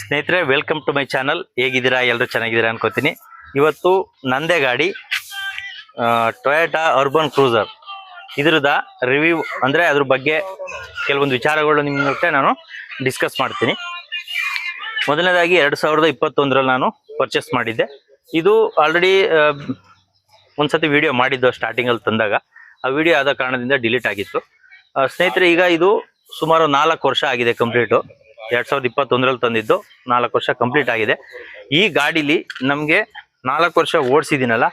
ಸ್ನೇಹಿತರೆ, welcome to my channel. ಹೇಗಿದ್ದೀರಾ? ಎಲ್ಲರೂ ಚೆನ್ನಾಗಿದ್ದೀರಾ ಅನ್ಕೋತೀನಿ. ಇವತ್ತು ನಂದೇ ಗಾಡಿ ಟೊಯೋಟಾ ಅರ್ಬನ್ ಕ್ರೂಸರ್ ಇದ್ರದ ರಿವ್ಯೂ ಅಂದರೆ ಅದ್ರ ಬಗ್ಗೆ ಕೆಲವೊಂದು ವಿಚಾರಗಳು ನಿಮ್ಮ ಜೊತೆ ನಾನು ಡಿಸ್ಕಸ್ ಮಾಡ್ತೀನಿ. ಮೊದಲನೇದಾಗಿ 2021ರಲ್ಲಿ ನಾನು ಪರ್ಚೇಸ್ ಮಾಡಿದ್ದೆ. ಇದು ಆಲ್ರೆಡಿ ಒಂದ್ಸತಿ ವಿಡಿಯೋ ಮಾಡಿದ್ದು ಸ್ಟಾರ್ಟಿಂಗಲ್ಲಿ ತಂದಾಗ. ಆ ವಿಡಿಯೋ ಆದ ಕಾರಣದಿಂದ ಡಿಲೀಟ್ ಆಗಿತ್ತು. ಸ್ನೇಹಿತರೆ, ಈಗ ಇದು ಸುಮಾರು 4 ವರ್ಷ ಆಗಿದೆ ಕಂಪ್ಲೀಟು. 2021ರಲ್ಲಿ ತಂದಿದ್ದು, 4 ವರ್ಷ ಕಂಪ್ಲೀಟ್ ಆಗಿದೆ. ಈ ಗಾಡೀಲಿ ನಮಗೆ 4 ವರ್ಷ ಓಡಿಸಿದ್ದೀನಲ್ಲ,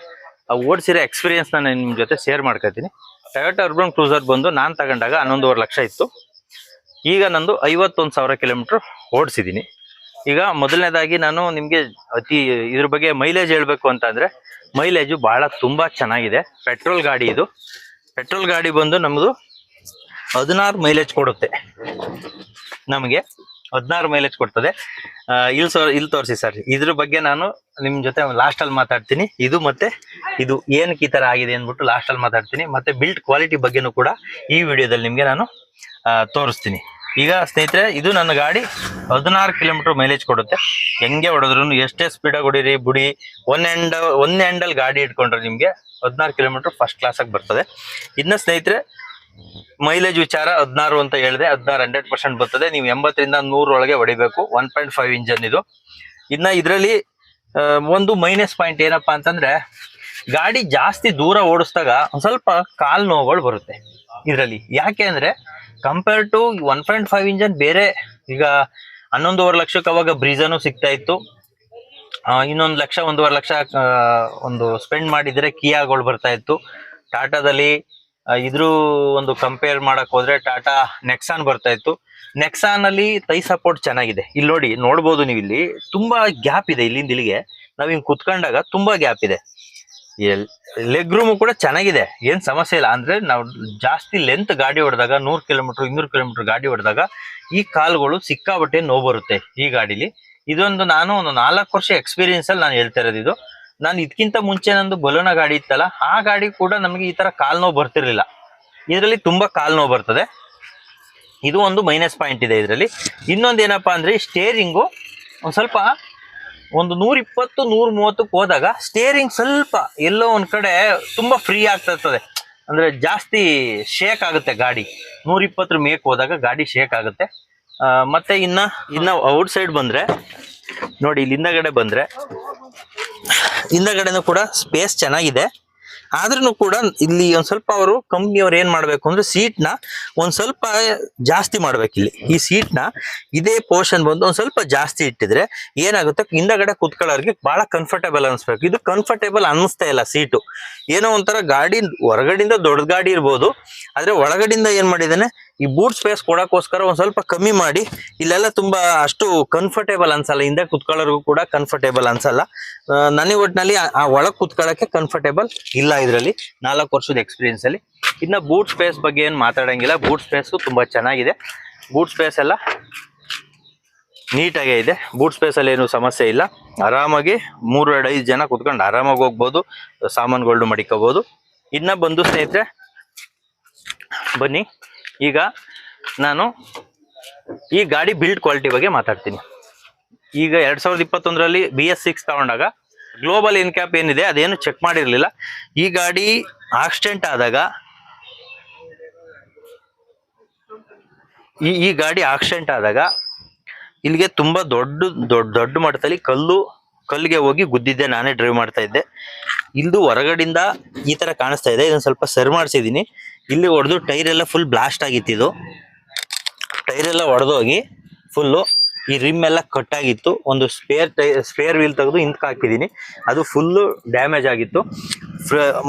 ಆ ಓಡಿಸಿರೋ ಎಕ್ಸ್ಪೀರಿಯನ್ಸ್ ನಾನು ನಿಮ್ಮ ಜೊತೆ ಶೇರ್ ಮಾಡ್ಕೊತೀನಿ. ಟೊಯೋಟಾ ಅರ್ಬನ್ ಕ್ರೂಸರ್ ಬಂದು ನಾನು ತಗೊಂಡಾಗ 11.5 ಲಕ್ಷ ಇತ್ತು. ಈಗ ನಂದು 51,000 ಕಿಲೋಮೀಟ್ರ್ ಓಡಿಸಿದ್ದೀನಿ. ಈಗ ಮೊದಲನೇದಾಗಿ ನಾನು ನಿಮಗೆ ಇದ್ರ ಬಗ್ಗೆ ಮೈಲೇಜ್ ಹೇಳಬೇಕು ಅಂತಂದರೆ, ಮೈಲೇಜು ತುಂಬ ಚೆನ್ನಾಗಿದೆ. ಪೆಟ್ರೋಲ್ ಗಾಡಿ ಇದು. ಪೆಟ್ರೋಲ್ ಗಾಡಿ ಬಂದು ನಮ್ಮದು 16 ಮೈಲೇಜ್ ಕೊಡುತ್ತೆ. ನಮಗೆ 16 ಮೈಲೇಜ್ ಕೊಡ್ತದೆ. ಇಲ್ಲಿ ತೋರಿಸಿ ಸರ್, ಇದ್ರ ಬಗ್ಗೆ ನಾನು ನಿಮ್ಮ ಜೊತೆ ಲಾಸ್ಟಲ್ಲಿ ಮಾತಾಡ್ತೀನಿ. ಇದು ಮತ್ತೆ ಇದು ಏನಕ್ಕೆ ಈ ಥರ ಆಗಿದೆ ಅಂದ್ಬಿಟ್ಟು ಲಾಸ್ಟಲ್ಲಿ ಮಾತಾಡ್ತೀನಿ. ಮತ್ತೆ ಬಿಲ್ಡ್ ಕ್ವಾಲಿಟಿ ಬಗ್ಗೆನೂ ಕೂಡ ಈ ವಿಡಿಯೋದಲ್ಲಿ ನಿಮಗೆ ನಾನು ತೋರಿಸ್ತೀನಿ. ಈಗ ಸ್ನೇಹಿತರೆ, ಇದು ನನ್ನ ಗಾಡಿ 16 ಕಿಲೋಮೀಟರ್ ಮೈಲೇಜ್ ಕೊಡುತ್ತೆ. ಹೆಂಗೆ ಹೊಡೆದ್ರು, ಎಷ್ಟೇ ಸ್ಪೀಡಾಗಿ ಹೊಡೀರಿ, ಬುಡಿ ಒನ್ ಹ್ಯಾಂಡಲ್ ಗಾಡಿ ಇಟ್ಕೊಂಡ್ರೆ ನಿಮಗೆ 16 ಕಿಲೋಮೀಟರ್ ಫಸ್ಟ್ ಕ್ಲಾಸಾಗಿ ಬರ್ತದೆ. ಇದನ್ನ ಸ್ನೇಹಿತರೆ, ಮೈಲೇಜ್ ವಿಚಾರ 16 ಅಂತ ಹೇಳಿದೆ. 16 100% ಬರ್ತದೆ. ನೀವು 80ರಿಂದ 100 ಒಳಗೆ ಹೊಡಿಬೇಕು. 1.5 ಇಂಜನ್ ಇದು. ಇನ್ನು ಇದರಲ್ಲಿ ಒಂದು ಮೈನಸ್ ಪಾಯಿಂಟ್ ಏನಪ್ಪಾ ಅಂತಂದ್ರೆ, ಗಾಡಿ ಜಾಸ್ತಿ ದೂರ ಓಡಿಸಿದಾಗ ಒಂದು ಸ್ವಲ್ಪ ಕಾಲು ನೋವುಗಳು ಬರುತ್ತೆ ಇದರಲ್ಲಿ. ಯಾಕೆ ಅಂದ್ರೆ, ಕಂಪೇರ್ ಟು 1.5 ಇಂಜನ್ ಬೇರೆ, ಈಗ 11.5 ಲಕ್ಷಕ್ಕೆ ಅವಾಗ ಬ್ರೀಜಾನು ಸಿಗ್ತಾ ಇತ್ತು. ಇನ್ನೊಂದು ಲಕ್ಷ 1.5 ಲಕ್ಷ ಒಂದು ಸ್ಪೆಂಡ್ ಮಾಡಿದ್ರೆ ಕಿಯಾಗಳು ಬರ್ತಾ ಇತ್ತು. ಟಾಟಾದಲ್ಲಿ ಇದ್ರ ಒಂದು ಕಂಪೇರ್ ಮಾಡಕ್ ಹೋದ್ರೆ ಟಾಟಾ ನೆಕ್ಸಾನ್ ಬರ್ತಾ ಇತ್ತು. ನೆಕ್ಸಾನ್ ಅಲ್ಲಿ ತೈ ಸಪೋರ್ಟ್ ಚೆನ್ನಾಗಿದೆ. ಇಲ್ಲಿ ನೋಡ್ಬೋದು ನೀವು, ಇಲ್ಲಿ ತುಂಬಾ ಗ್ಯಾಪ್ ಇದೆ. ಇಲ್ಲಿಂದ ಇಲ್ಲಿಗೆ ನಾವ್ ಹಿಂಗ್ ಕುತ್ಕೊಂಡಾಗ ತುಂಬಾ ಗ್ಯಾಪ್ ಇದೆ. ಲೆಗ್ ರೂಮ್ ಕೂಡ ಚೆನ್ನಾಗಿದೆ, ಏನ್ ಸಮಸ್ಯೆ ಇಲ್ಲ. ಅಂದ್ರೆ ನಾವು ಜಾಸ್ತಿ ಲೆಂತ್ ಗಾಡಿ ಹೊಡೆದಾಗ 100 ಕಿಲೋಮೀಟರ್ 200 ಕಿಲೋಮೀಟರ್ ಗಾಡಿ ಹೊಡೆದಾಗ ಈ ಕಾಲ್ಗಳು ಸಿಕ್ಕಾಬಟ್ಟೆ ನೋವು ಬರುತ್ತೆ ಈ ಗಾಡಿಲಿ. ಇದೊಂದು ನಾನು ಒಂದು 4 ವರ್ಷ ಎಕ್ಸ್ಪೀರಿಯನ್ಸ್ ಅಲ್ಲಿ ನಾನು ಹೇಳ್ತಾ ಇರೋದು ಇದು. ನಾನು ಇದಕ್ಕಿಂತ ಮುಂಚೆ ನಂದು ಬಲೋನಾ ಗಾಡಿ ಇತ್ತಲ್ಲ, ಆ ಗಾಡಿ ಕೂಡ ನಮಗೆ ಈ ತರ ಕಾಲ್ ನೋವು ಬರ್ತಿರ್ಲಿಲ್ಲ. ಇದರಲ್ಲಿ ತುಂಬಾ ಕಾಲ್ ನೋವು ಬರ್ತದೆ. ಇದು ಒಂದು ಮೈನಸ್ ಪಾಯಿಂಟ್ ಇದೆ ಇದರಲ್ಲಿ. ಇನ್ನೊಂದು ಏನಪ್ಪಾ ಅಂದ್ರೆ, ಸ್ಟೇರಿಂಗು ಒಂದ್ ಸ್ವಲ್ಪ ಒಂದು 120-130 ಹೋದಾಗ ಸ್ಟೇರಿಂಗ್ ಸ್ವಲ್ಪ ಎಲ್ಲೋ ಒಂದ್ ಕಡೆ ತುಂಬಾ ಫ್ರೀ ಆಗ್ತಾ ಇರ್ತದೆ. ಅಂದ್ರೆ ಜಾಸ್ತಿ ಶೇಕ್ ಆಗುತ್ತೆ ಗಾಡಿ. 120 ಮೇಕ್ ಹೋದಾಗ ಗಾಡಿ ಶೇಕ್ ಆಗುತ್ತೆ. ಮತ್ತೆ ಇನ್ನ ಔಟ್ ಸೈಡ್ ಬಂದ್ರೆ ನೋಡಿ, ಇಲ್ಲಿ ಹಿಂದಗಡೆನೂ ಕೂಡ ಸ್ಪೇಸ್ ಚೆನ್ನಾಗಿದೆ. ಆದ್ರೂ ಕೂಡ ಇಲ್ಲಿ ಒಂದ್ ಸ್ವಲ್ಪ ಅವರು ಕಂಪ್ನಿಯವ್ರು ಏನ್ ಮಾಡ್ಬೇಕು ಅಂದ್ರೆ, ಸೀಟ್ನ ಒಂದ್ ಸ್ವಲ್ಪ ಜಾಸ್ತಿ ಮಾಡ್ಬೇಕು. ಇಲ್ಲಿ ಈ ಸೀಟ್ನ ಇದೇ ಪೋರ್ಷನ್ ಬಂದು ಒಂದ್ ಸ್ವಲ್ಪ ಜಾಸ್ತಿ ಇಟ್ಟಿದ್ರೆ ಏನಾಗುತ್ತೆ, ಹಿಂದಗಡೆ ಕುತ್ಕೊಳ್ಳೋರಿಗೆ ಬಹಳ ಕಂಫರ್ಟೇಬಲ್ ಅನ್ಸ್ಬೇಕು. ಇದು ಕಂಫರ್ಟೇಬಲ್ ಅನ್ನಿಸ್ತಾ ಇಲ್ಲ ಸೀಟು. ಏನೋ ಒಂಥರ ಗಾಡಿ ಹೊರಗಡೆಯಿಂದ ದೊಡ್ಡ ಗಾಡಿ ಇರ್ಬೋದು, ಆದ್ರೆ ಒಳಗಡೆಯಿಂದ ಏನ್ ಮಾಡಿದಾನೆ, ಈ ಬೂಟ್ ಸ್ಪೇಸ್ ಕೊಡಕ್ಕೋಸ್ಕರ ಒಂದ್ ಸ್ವಲ್ಪ ಕಮ್ಮಿ ಮಾಡಿ ಇಲ್ಲೆಲ್ಲ ತುಂಬಾ ಅಷ್ಟು ಕಂಫರ್ಟೇಬಲ್ ಅನ್ಸಲ್ಲ. ಹಿಂದೆ ಕುತ್ಕೊಳ್ಳೋರ್ಗು ಕೂಡ ಕಂಫರ್ಟೇಬಲ್ ಅನ್ಸಲ್ಲ. ನನಗೆ ಒಟ್ಟಿನಲ್ಲಿ ಆ ಒಳಗ್ ಕುತ್ಕೊಳ್ಳೋಕೆ ಕಂಫರ್ಟೇಬಲ್ ಇಲ್ಲ ಇದರಲ್ಲಿ 4 ವರ್ಷದ ಎಕ್ಸ್ಪೀರಿಯನ್ಸ್ ಅಲ್ಲಿ. ಇನ್ನ ಬೂಟ್ ಸ್ಪೇಸ್ ಬಗ್ಗೆ ಏನ್ ಮಾತಾಡಂಗಿಲ್ಲ. ಬೂಟ್ ಸ್ಪೇಸ್ ತುಂಬಾ ಚೆನ್ನಾಗಿದೆ. ಬೂಟ್ ಸ್ಪೇಸ್ ಎಲ್ಲ ನೀಟಾಗೇ ಇದೆ. ಬೂಟ್ ಸ್ಪೇಸ್ ಅಲ್ಲಿ ಏನು ಸಮಸ್ಯೆ ಇಲ್ಲ. ಆರಾಮಾಗಿ 3-5 ಜನ ಕುತ್ಕೊಂಡು ಆರಾಮಾಗಿ ಹೋಗ್ಬೋದು, ಸಾಮಾನುಗಳು ಮಡಿಕೋಬಹುದು. ಇನ್ನ ಬಂದು ಸ್ನೇಹಿತರೆ, ಬನ್ನಿ ಈಗ ನಾನು ಈ ಗಾಡಿ ಬಿಲ್ಡ್ ಕ್ವಾಲಿಟಿ ಬಗ್ಗೆ ಮಾತಾಡ್ತೀನಿ. ಈಗ 2021ರಲ್ಲಿ BS6 ತಗೊಂಡಾಗ ಗ್ಲೋಬಲ್ ಇನ್ಕ್ಯಾಪ್ ಏನಿದೆ ಅದೇನು ಚೆಕ್ ಮಾಡಿರ್ಲಿಲ್ಲ. ಈ ಗಾಡಿ ಆಕ್ಸಿಡೆಂಟ್ ಆದಾಗ ಈ ಗಾಡಿ ಆಕ್ಸಿಡೆಂಟ್ ಆದಾಗ ಇಲ್ಲಿಗೆ ತುಂಬಾ ದೊಡ್ಡ ಮಟ್ಟದಲ್ಲಿ ಕಲ್ಲಿಗೆ ಹೋಗಿ ಗುದ್ದಿದ್ದೆ. ನಾನೇ ಡ್ರೈವ್ ಮಾಡ್ತಾ ಇದ್ದೆ. ಇಲ್ದು ಹೊರಗಡೆಯಿಂದ ಈ ತರ ಕಾಣಿಸ್ತಾ ಇದೆ. ಇದನ್ನ ಸ್ವಲ್ಪ ಸರಿ ಮಾಡಿಸಿದೀನಿ. ಇಲ್ಲಿ ಹೊಡೆದು ಟೈರ್ ಎಲ್ಲ ಫುಲ್ ಬ್ಲಾಸ್ಟ್ ಆಗಿತ್ತು. ಟೈರ್ ಎಲ್ಲ ಹೊಡೆದೋಗಿ ಫುಲ್ಲು ಈ ರಿಮ್ ಎಲ್ಲ ಕಟ್ ಆಗಿತ್ತು. ಒಂದು ಸ್ಪೇರ್ ವೀಲ್ ತೆಗೆದು ಹಿಂದಕ್ಕೆ ಹಾಕಿದ್ದೀನಿ, ಅದು ಫುಲ್ಲು ಡ್ಯಾಮೇಜ್ ಆಗಿತ್ತು.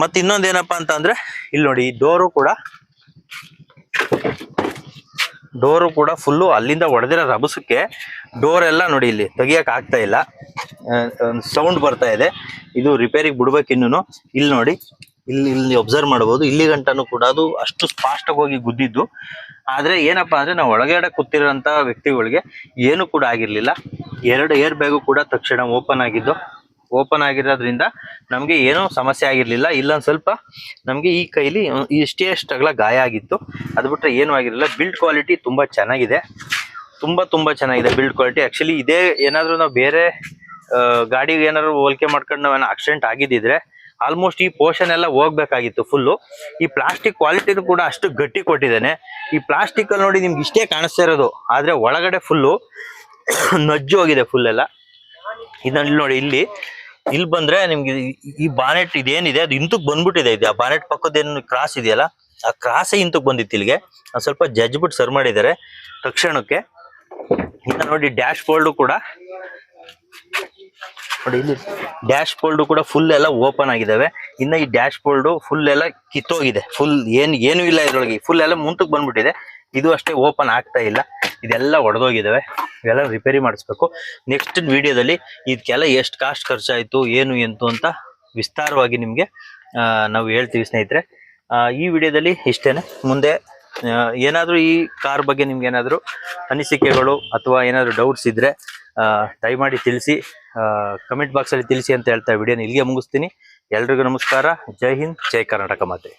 ಮತ್ತೆ ಇನ್ನೊಂದು ಏನಪ್ಪಾ ಅಂತ ಅಂದ್ರೆ, ಇಲ್ಲಿ ನೋಡಿ, ಈ ಡೋರು ಕೂಡ ಫುಲ್ಲು ಅಲ್ಲಿಂದ ಹೊಡೆದಿರೋ ರಭಸಕ್ಕೆ ಡೋರ್ ಎಲ್ಲ ನೋಡಿ ಇಲ್ಲಿ ತೆಗಿಯಕ್ ಆಗ್ತಾ ಇಲ್ಲ. ಸೌಂಡ್ ಬರ್ತಾ ಇದೆ. ಇದು ರಿಪೇರಿಗೆ ಬಿಡ್ಬೇಕು ಇನ್ನೂ. ಇಲ್ಲಿ ನೋಡಿ, ಇಲ್ಲಿ ಒಬ್ಸರ್ವ್ ಮಾಡಬಹುದು. ಇಲ್ಲಿ ಗಂಟನೂ ಕೂಡ ಅದು ಅಷ್ಟು ಫಾಸ್ಟ್ ಆಗಿ ಹೋಗಿ ಗುದ್ದಿದ್ದು. ಆದ್ರೆ ಏನಪ್ಪಾ ಅಂದ್ರೆ, ನಾವು ಒಳಗಡೆ ಕೂತಿರೋಂತ ವ್ಯಕ್ತಿಗಳಿಗೆ ಏನು ಕೂಡ ಆಗಿರ್ಲಿಲ್ಲ. 2 ಏರ್ ಬ್ಯಾಗು ಕೂಡ ತಕ್ಷಣ ಓಪನ್ ಆಗಿರೋದ್ರಿಂದ ನಮ್ಗೆ ಏನೋ ಸಮಸ್ಯೆ ಆಗಿರ್ಲಿಲ್ಲ. ಇಲ್ಲೊಂದ್ ಸ್ವಲ್ಪ ನಮ್ಗೆ ಈ ಕೈಲಿ ಇಷ್ಟೇ ಅಗಲ ಗಾಯ ಆಗಿತ್ತು. ಅದು ಬಿಟ್ರೆ ಏನೂ ಆಗಿರಲಿಲ್ಲ. ಬಿಲ್ಡ್ ಕ್ವಾಲಿಟಿ ತುಂಬಾ ಚೆನ್ನಾಗಿದೆ. ತುಂಬಾ ಚೆನ್ನಾಗಿದೆ ಬಿಲ್ಡ್ ಕ್ವಾಲಿಟಿ. ಆಕ್ಚುಲಿ ಇದೇ ಏನಾದ್ರು ನಾವು ಬೇರೆ ಗಾಡಿಗೆ ಏನಾದ್ರು ಹೋಲಿಕೆ ಮಾಡ್ಕೊಂಡು ನಾವೇನೋ ಆಕ್ಸಿಡೆಂಟ್ ಆಗಿದ್ದಿದ್ರೆ ಆಲ್ಮೋಸ್ಟ್ ಈ ಪೋರ್ಷನ್ ಎಲ್ಲ ಹೋಗ್ಬೇಕಾಗಿತ್ತು ಫುಲ್ಲು. ಈ ಪ್ಲಾಸ್ಟಿಕ್ ಕ್ವಾಲಿಟಿನೂ ಕೂಡ ಅಷ್ಟು ಗಟ್ಟಿ ಕೊಟ್ಟಿದ್ದಾನೆ. ಈ ಪ್ಲಾಸ್ಟಿಕ್ ಅಲ್ಲಿ ನೋಡಿ ನಿಮ್ಗೆ ಇಷ್ಟೇ ಕಾಣಿಸ್ತಾ ಇರೋದು, ಆದ್ರೆ ಒಳಗಡೆ ಫುಲ್ಲು ನಜ್ಜು ಹೋಗಿದೆ ಫುಲ್ ಎಲ್ಲ. ಇದನ್ನ ನೋಡಿ, ಇಲ್ಲಿ ಬಂದ್ರೆ ನಿಮ್ಗೆ ಈ ಬಾನೆಟ್ ಇದೇನಿದೆ ಅದು ಇಂತಕ್ ಬಂದ್ಬಿಟ್ಟಿದೆ. ಇದು ಆ ಬಾನೆಟ್ ಪಕ್ಕದೇನು ಕ್ರಾಸ್ ಇದೆಯಲ್ಲ, ಆ ಕ್ರಾಸೇ ಇಂತಕ್ ಬಂದಿತ್ತು ಇಲ್ಲಿಗೆ. ಸ್ವಲ್ಪ ಜಜ್ಬಿಟ್ಟು ಸರ್ ಮಾಡಿದ್ದಾರೆ ತಕ್ಷಣಕ್ಕೆ. ಇನ್ನ ನೋಡಿ ಡ್ಯಾಶ್ ಬೋರ್ಡ್ ಕೂಡ ನೋಡಿ, ಇಲ್ಲಿ ಡ್ಯಾಶ್ ಬೋರ್ಡ್ ಕೂಡ ಫುಲ್ ಎಲ್ಲ ಓಪನ್ ಆಗಿದಾವೆ. ಇನ್ನ ಈ ಡ್ಯಾಶ್ ಬೋರ್ಡ್ ಫುಲ್ ಎಲ್ಲ ಕಿತ್ತೋಗಿದೆ, ಫುಲ್ ಏನು ಇಲ್ಲ ಇದ್ರೊಳಗೆ, ಫುಲ್ ಎಲ್ಲ ಮುಂದಕ್ಕೆ ಬಂದ್ಬಿಟ್ಟಿದೆ. ಇದು ಅಷ್ಟೇ ಓಪನ್ ಆಗ್ತಾ ಇಲ್ಲ, ಇದೆಲ್ಲ ಒಡೆದೋಗಿದಾವೆ. ಇವೆಲ್ಲ ರಿಪೇರಿ ಮಾಡಿಸ್ಬೇಕು. ನೆಕ್ಸ್ಟ್ ವಿಡಿಯೋದಲ್ಲಿ ಇದಕ್ಕೆಲ್ಲ ಎಷ್ಟು ಕಾಸ್ಟ್ ಖರ್ಚಾಯ್ತು ಏನು ಎಂತು ಅಂತ ವಿಸ್ತಾರವಾಗಿ ನಿಮ್ಗೆ ನಾವು ಹೇಳ್ತೀವಿ ಸ್ನೇಹಿತರೆ. ಈ ವಿಡಿಯೋದಲ್ಲಿ ಇಷ್ಟೇನೆ. ಮುಂದೆ ಏನಾದ್ರೂ ಈ ಕಾರ್ ಬಗ್ಗೆ ನಿಮ್ಗೆ ಏನಾದ್ರು ಅನಿಸಿಕೆಗಳು ಅಥವಾ ಏನಾದ್ರು ಡೌಟ್ಸ್ ಇದ್ರೆ ದಯಮಾಡಿ ತಿಳಿಸಿ, ಕಮೆಂಟ್ ಬಾಕ್ಸ್ ಅಲ್ಲಿ ತಿಳಿಸಿ ಅಂತ ಹೇಳ್ತಾ ವಿಡಿಯೋನ ಇಲ್ಲಿಗೆ ಮುಗಿಸ್ತೀನಿ. ಎಲ್ರಿಗೂ ನಮಸ್ಕಾರ. ಜೈ ಹಿಂದ್, ಜೈ ಕರ್ನಾಟಕ ಮಾತೆ.